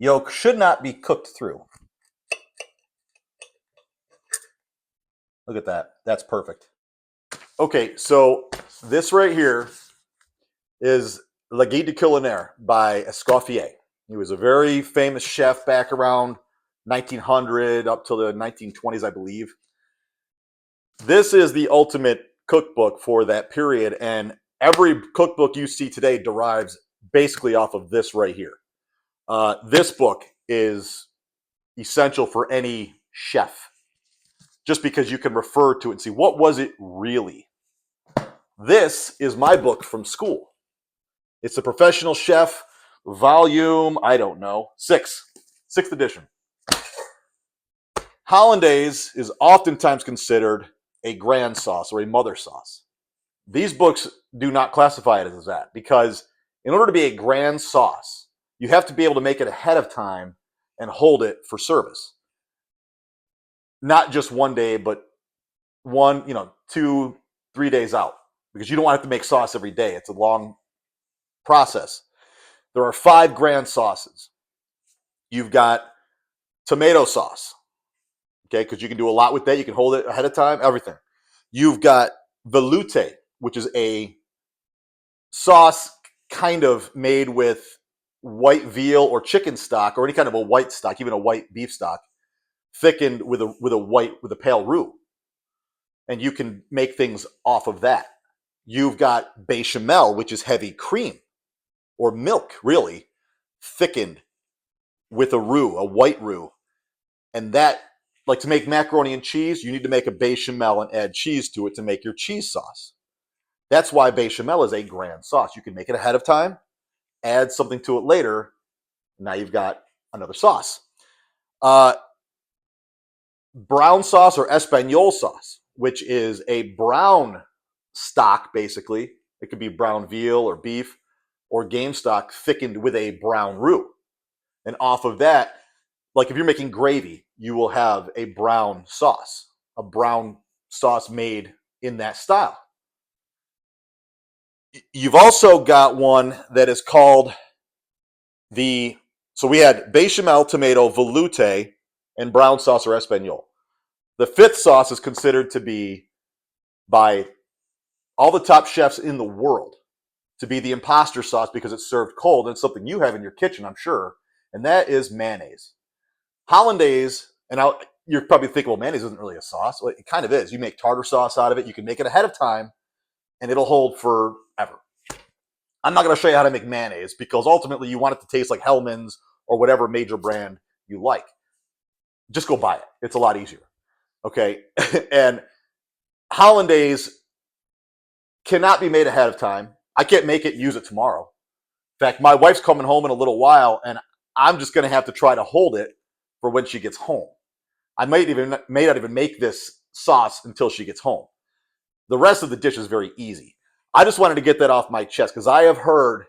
Yolk should not be cooked through. Look at that. That's perfect. Okay, so this right here is La Guide de Culinaire by Escoffier. He was a very famous chef back around 1900 up till the 1920s, I believe. This is the ultimate cookbook for that period, and every cookbook you see today derives basically off of this right here. This book is essential for any chef, just because you can refer to it and see what was it really. This is my book from school. It's a professional chef volume, I don't know, sixth edition. Hollandaise is oftentimes considered a grand sauce or a mother sauce. These books do not classify it as that because in order to be a grand sauce, you have to be able to make it ahead of time and hold it for service. Not just one day, but 2, 3 days out, because you don't want to have to make sauce every day. It's a long process. There are 5 grand sauces. You've got tomato sauce, okay, because you can do a lot with that. You can hold it ahead of time, everything. You've got velouté, which is a sauce kind of made with white veal or chicken stock or any kind of a white stock, even a white beef stock, thickened with a pale roux, and you can make things off of that. You've got bechamel, which is heavy cream or milk, really, thickened with a roux, a white roux, and that, like to make macaroni and cheese, you need to make a bechamel and add cheese to it to make your cheese sauce. That's why bechamel is a grand sauce. You can make it ahead of time, add something to it later. Now you've got another sauce. Brown sauce or Espanol sauce, which is a brown stock, basically. It could be brown veal or beef or game stock thickened with a brown roux. And off of that, like if you're making gravy, you will have a brown sauce made in that style. You've also got one that is called so we had bechamel, tomato, velouté, and brown sauce or Espanol. The 5th sauce is considered to be, by all the top chefs in the world, to be the imposter sauce because it's served cold. And it's something you have in your kitchen, I'm sure, and that is mayonnaise. Hollandaise, and you're probably thinking, well, mayonnaise isn't really a sauce. Well, it kind of is. You make tartar sauce out of it. You can make it ahead of time, and it'll hold forever. I'm not going to show you how to make mayonnaise because ultimately you want it to taste like Hellmann's or whatever major brand you like. Just go buy it. It's a lot easier. Okay. And Hollandaise cannot be made ahead of time. I can't make it and use it tomorrow. In fact, my wife's coming home in a little while, and I'm just going to have to try to hold it for when she gets home. I may not even make this sauce until she gets home. The rest of the dish is very easy. I just wanted to get that off my chest because I have heard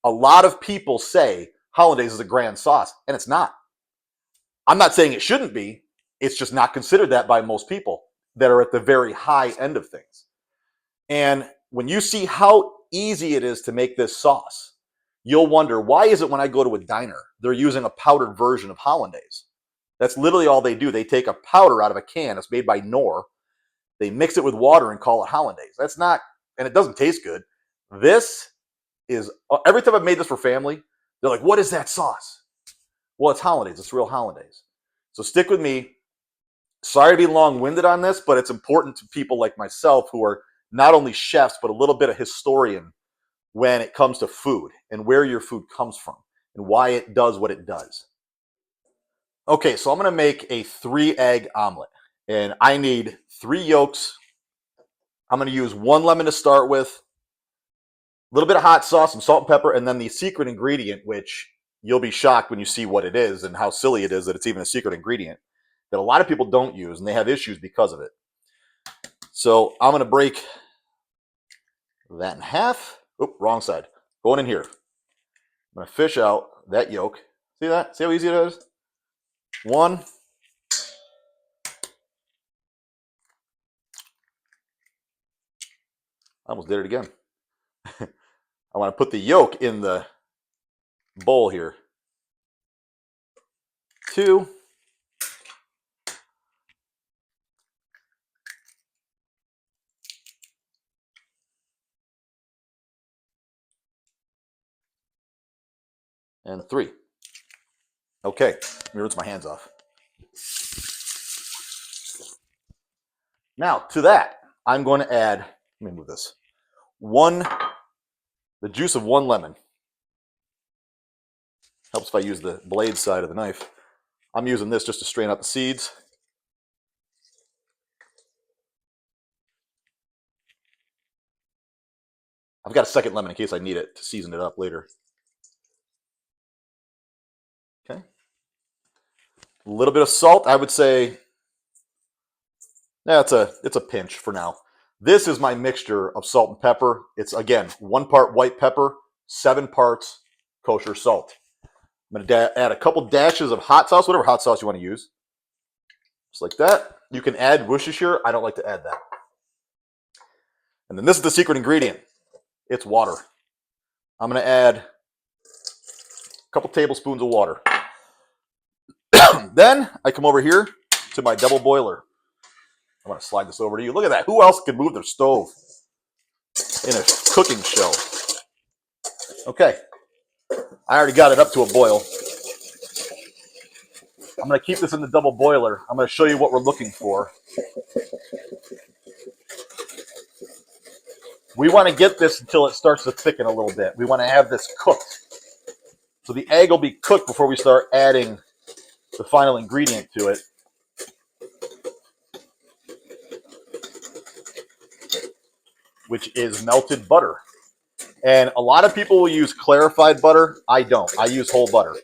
a lot of people say Hollandaise is a grand sauce, and it's not. I'm not saying it shouldn't be. It's just not considered that by most people that are at the very high end of things. And when you see how easy it is to make this sauce, you'll wonder, why is it when I go to a diner, they're using a powdered version of Hollandaise? That's literally all they do. They take a powder out of a can. It's made by Knorr. They mix it with water and call it Hollandaise. That's not, and it doesn't taste good. This is, every time I've made this for family, they're like, what is that sauce? Well, it's Hollandaise. It's real Hollandaise. So stick with me. Sorry to be long-winded on this, but it's important to people like myself who are not only chefs, but a little bit of historian when it comes to food and where your food comes from and why it does what it does. Okay, so I'm going to make a 3-egg omelet, and I need 3 yolks. I'm going to use 1 lemon to start with, a little bit of hot sauce, some salt and pepper, and then the secret ingredient, which you'll be shocked when you see what it is and how silly it is that it's even a secret ingredient that a lot of people don't use, and they have issues because of it. So I'm going to break that in half. Oop, wrong side. Going in here. I'm going to fish out that yolk. See that? See how easy it is? 1. I almost did it again. I want to put the yolk in the bowl here. 2. And 3. Okay, let me rinse my hands off. Now, to that, I'm going to add, let me move this, the juice of 1 lemon. Helps if I use the blade side of the knife. I'm using this just to strain out the seeds. I've got a second lemon in case I need it to season it up later. Okay. A little bit of salt, I would say. Yeah, it's a pinch for now. This is my mixture of salt and pepper. It's, again, 1 part white pepper, 7 parts kosher salt. I'm going to add a couple dashes of hot sauce, whatever hot sauce you want to use. Just like that. You can add Worcestershire. I don't like to add that. And then this is the secret ingredient. It's water. I'm going to add a couple tablespoons of water. Then I come over here to my double boiler. I want to slide this over to you. Look at that. Who else can move their stove in a cooking show? Okay. I already got it up to a boil. I'm going to keep this in the double boiler. I'm going to show you what we're looking for. We want to get this until it starts to thicken a little bit. We want to have this cooked. So the egg will be cooked before we start adding the final ingredient to it. Which is melted butter. And a lot of people will use clarified butter. I don't. I use whole butter.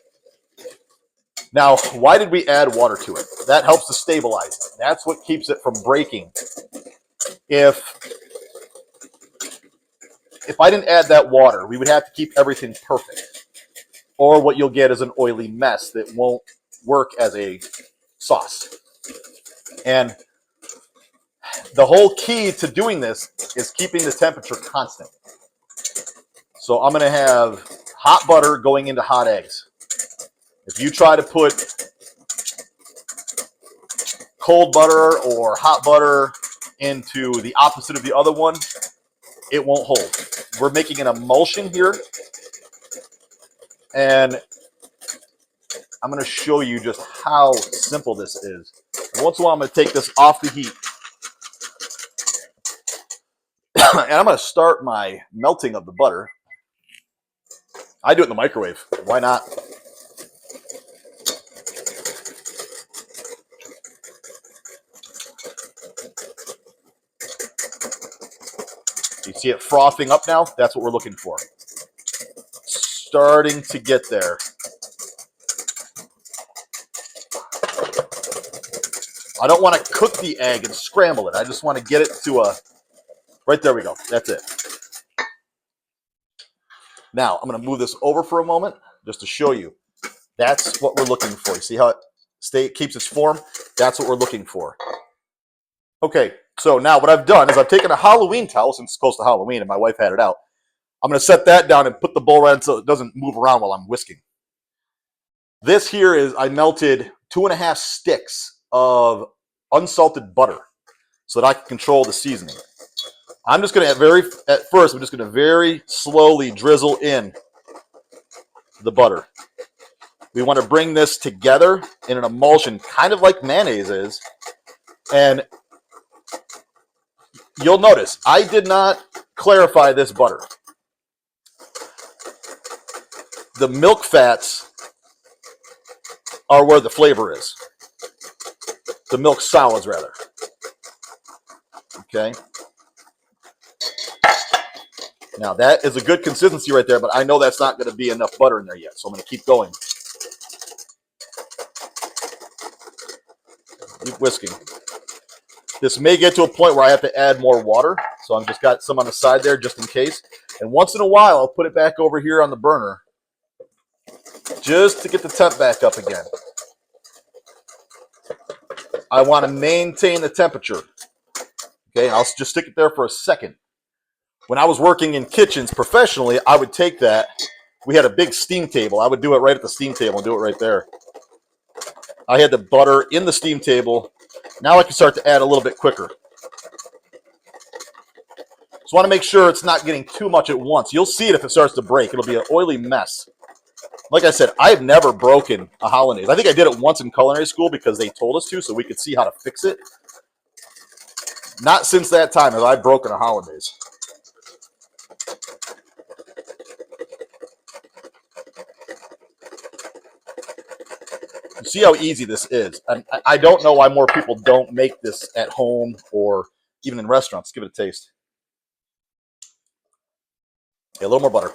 Now, why did we add water to it? That helps to stabilize it. That's what keeps it from breaking. If I didn't add that water, we would have to keep everything perfect. Or what you'll get is an oily mess that won't work as a sauce. And the whole key to doing this is keeping the temperature constant. So I'm going to have hot butter going into hot eggs. If you try to put cold butter or hot butter into the opposite of the other one, it won't hold. We're making an emulsion here. And I'm going to show you just how simple this is. And once in a while, I'm going to take this off the heat. And I'm going to start my melting of the butter. I do it in the microwave. Why not? You see it frothing up now? That's what we're looking for. Starting to get there. I don't want to cook the egg and scramble it. I just want to get it to a... Right there we go. That's it. Now, I'm going to move this over for a moment just to show you. That's what we're looking for. You see how it keeps its form? That's what we're looking for. Okay, so now what I've done is I've taken a Halloween towel, since it's close to Halloween and my wife had it out. I'm going to set that down and put the bowl right in so it doesn't move around while I'm whisking. This here is, I melted 2.5 sticks of unsalted butter so that I can control the seasoning. I'm just going to, at first, I'm just going to very slowly drizzle in the butter. We want to bring this together in an emulsion, kind of like mayonnaise is. And you'll notice, I did not clarify this butter. The milk fats are where the flavor is. The milk solids, rather. Okay. Now, that is a good consistency right there, but I know that's not going to be enough butter in there yet, so I'm going to keep going. Keep whisking. This may get to a point where I have to add more water, so I've just got some on the side there just in case. And once in a while, I'll put it back over here on the burner just to get the temp back up again. I want to maintain the temperature. Okay, I'll just stick it there for a second. When I was working in kitchens professionally, I would take that. We had a big steam table. I would do it right at the steam table and do it right there. I had the butter in the steam table. Now I can start to add a little bit quicker. Just want to make sure it's not getting too much at once. You'll see it if it starts to break. It'll be an oily mess. Like I said, I've never broken a hollandaise. I think I did it once in culinary school because they told us to, so we could see how to fix it. Not since that time have I broken a hollandaise. You see how easy this is. I don't know why more people don't make this at home or even in restaurants. Give it a taste. Yeah, a little more butter.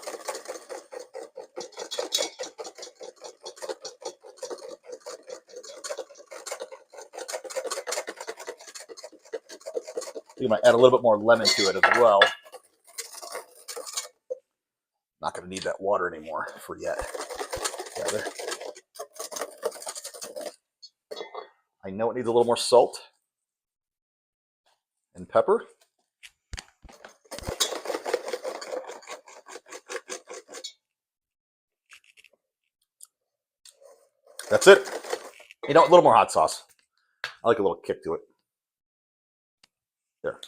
You might add a little bit more lemon to it as well. Not going to need that water anymore for yet. Together. I know it needs a little more salt and pepper. That's it. You know, a little more hot sauce. I like a little kick to it. There.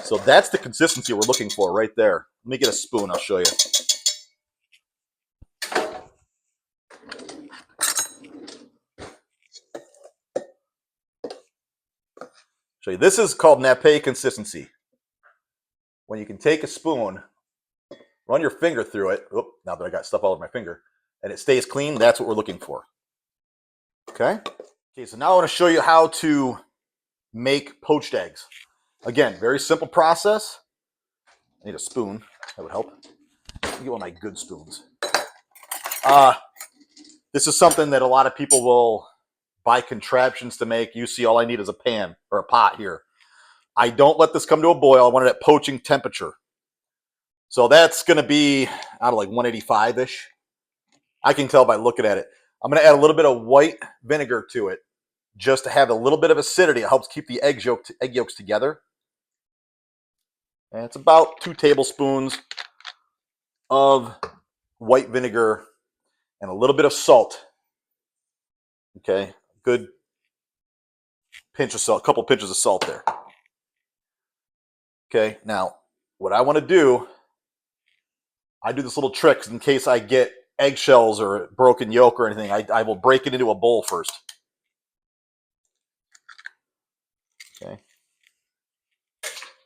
So that's the consistency we're looking for right there. Let me get a spoon. I'll show you. Show you. This is called nappe consistency. When you can take a spoon, run your finger through it. Oop, now that I got stuff all over my finger, and it stays clean, that's what we're looking for. Okay? Okay, so now I want to show you how to make poached eggs. Again, very simple process. I need a spoon. That would help. Let me get one of my good spoons. This is something that a lot of people will buy contraptions to make. You see, all I need is a pan or a pot here. I don't let this come to a boil. I want it at poaching temperature. So that's going to be, I don't know, like 185-ish. I can tell by looking at it. I'm going to add a little bit of white vinegar to it just to have a little bit of acidity. It helps keep the egg yolks together. And it's about 2 tablespoons of white vinegar and a little bit of salt. Okay, good pinch of salt, a couple pinches of salt there. Okay, now what I want to do, I do this little trick in case I get eggshells or broken yolk or anything. I will break it into a bowl first. Okay.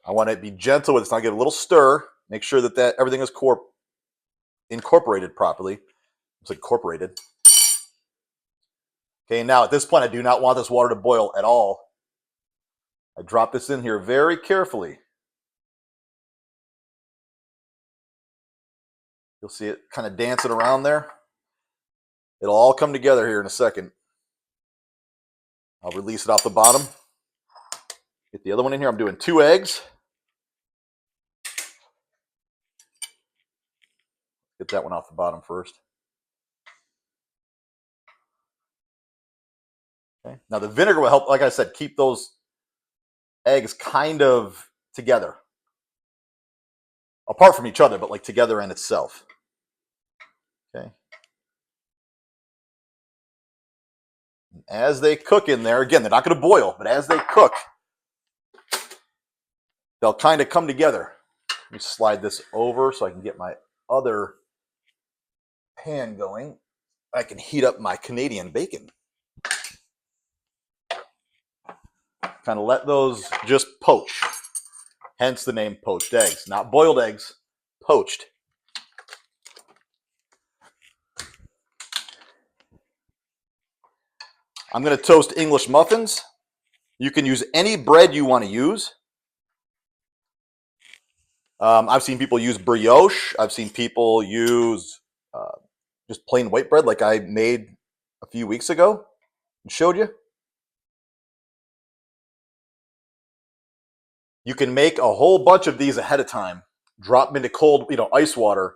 I want to be gentle with this. I'll give it a little stir. Make sure that everything is incorporated properly. It's incorporated. Okay, now at this point, I do not want this water to boil at all. I drop this in here very carefully. You'll see it kind of dancing around there. It'll all come together here in a second. I'll release it off the bottom. Get the other one in here. I'm doing 2 eggs. Get that one off the bottom first. Okay. Now the vinegar will help, like I said, keep those eggs kind of together. Apart from each other, but like together in itself. Okay. As they cook in there, again, they're not going to boil, but as they cook, they'll kind of come together. Let me slide this over so I can get my other pan going. I can heat up my Canadian bacon. Kind of let those just poach. Hence the name poached eggs. Not boiled eggs, poached. I'm going to toast English muffins. You can use any bread you want to use. I've seen people use brioche. I've seen people use just plain white bread like I made a few weeks ago and showed you. You can make a whole bunch of these ahead of time, drop them into cold, ice water,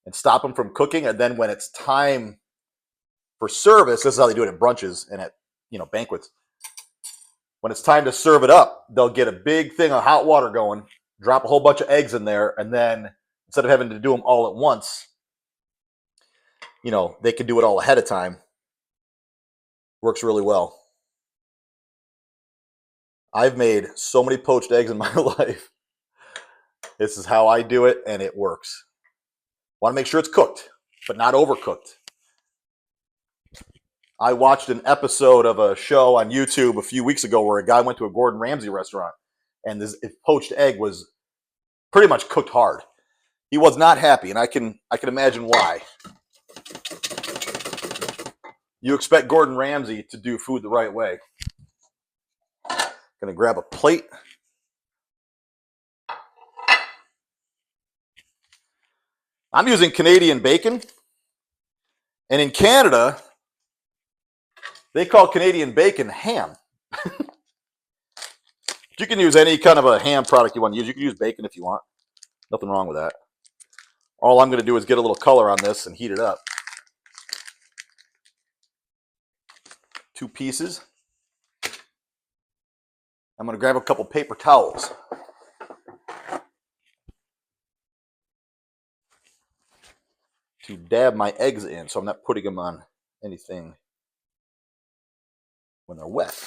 and stop them from cooking. And then when it's time for service, this is how they do it at brunches and at banquets. When it's time to serve it up, they'll get a big thing of hot water going, drop a whole bunch of eggs in there, and then instead of having to do them all at once, they can do it all ahead of time. Works really well. I've made so many poached eggs in my life. This is how I do it, and it works. Want to make sure it's cooked, but not overcooked. I watched an episode of a show on YouTube a few weeks ago where a guy went to a Gordon Ramsay restaurant, and this poached egg was pretty much cooked hard. He was not happy, and I can imagine why. You expect Gordon Ramsay to do food the right way. Gonna grab a plate. I'm using Canadian bacon, and in Canada, they call Canadian bacon ham. You can use any kind of a ham product you want to use. You can use bacon if you want. Nothing wrong with that. All I'm going to do is get a little color on this and heat it up. 2 pieces. I'm going to grab a couple paper towels. To dab my eggs in, so I'm not putting them on anything when they're wet.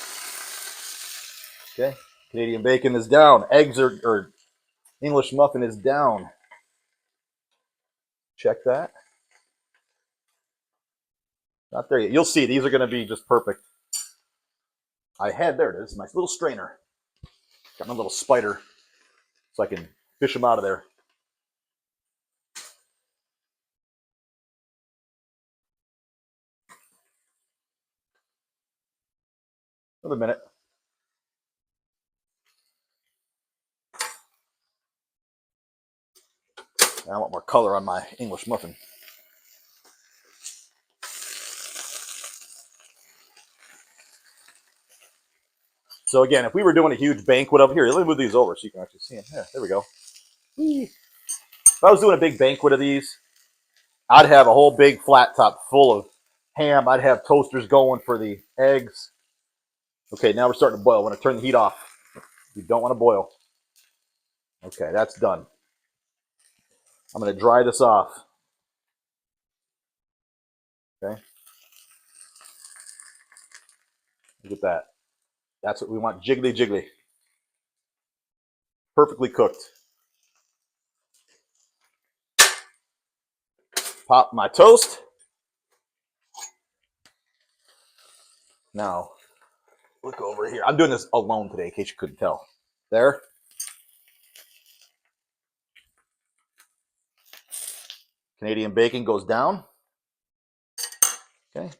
Okay, Canadian bacon is down. Eggs or English muffin is down. Check that. Not there yet. You'll see these are going to be just perfect. There it is, my little strainer. Got my little spider so I can fish them out of there. Another minute. I want more color on my English muffin. So again, if we were doing a huge banquet up here, let me move these over so you can actually see them. Yeah, there we go. If I was doing a big banquet of these, I'd have a whole big flat top full of ham. I'd have toasters going for the eggs. Okay, now we're starting to boil. I want to turn the heat off. You don't want to boil. Okay, that's done. I'm going to dry this off. Okay. Look at that. That's what we want. Jiggly, jiggly. Perfectly cooked. Pop my toast. Now, look over here. I'm doing this alone today, in case you couldn't tell. There. Canadian bacon goes down. Okay.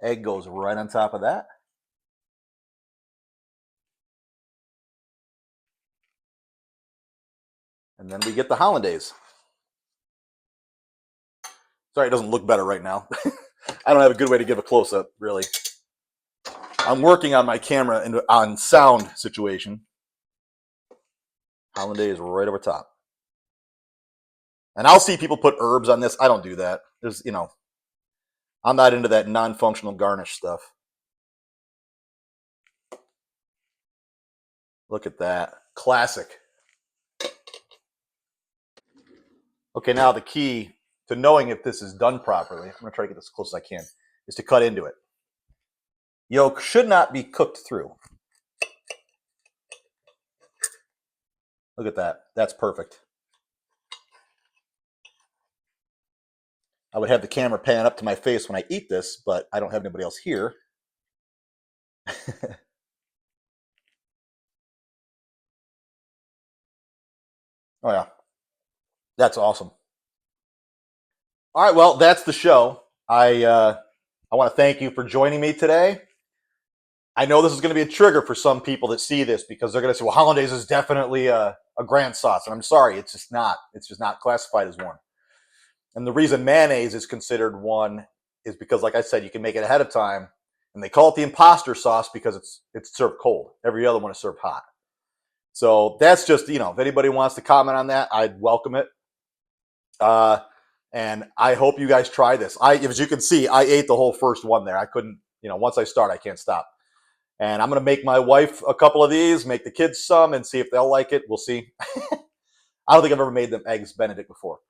Egg goes right on top of that. And then we get the Hollandaise. Sorry, it doesn't look better right now. I don't have a good way to give a close-up, really. I'm working on my camera and on sound situation. Hollandaise right over top. And I'll see people put herbs on this. I don't do that. I'm not into that non-functional garnish stuff. Look at that. Classic. Okay, now the key to knowing if this is done properly, I'm going to try to get this as close as I can, is to cut into it. Yolk should not be cooked through. Look at that. That's perfect. I would have the camera pan up to my face when I eat this, but I don't have anybody else here. Oh, yeah. That's awesome. All right, well, that's the show. I want to thank you for joining me today. I know this is going to be a trigger for some people that see this because they're going to say, well, Hollandaise is definitely a grand sauce. And I'm sorry, it's just not. It's just not classified as one. And the reason mayonnaise is considered one is because, like I said, you can make it ahead of time. And they call it the imposter sauce because it's served cold. Every other one is served hot. So that's just, if anybody wants to comment on that, I'd welcome it. And I hope you guys try this. As you can see, I ate the whole first one there. I couldn't, once I start, I can't stop. And I'm going to make my wife a couple of these, make the kids some, and see if they'll like it. We'll see. I don't think I've ever made them eggs Benedict before.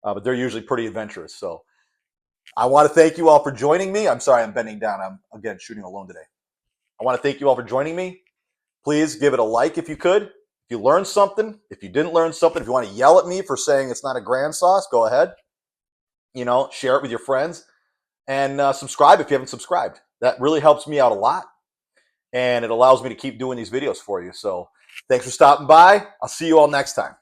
but they're usually pretty adventurous. So I want to thank you all for joining me. I'm sorry, I'm bending down. I'm, again, shooting alone today. I want to thank you all for joining me. Please give it a like if you could. If you learned something, if you didn't learn something, if you want to yell at me for saying it's not a grand sauce, go ahead. Share it with your friends, and subscribe if you haven't subscribed. That really helps me out a lot, and it allows me to keep doing these videos for you. So thanks for stopping by. I'll see you all next time.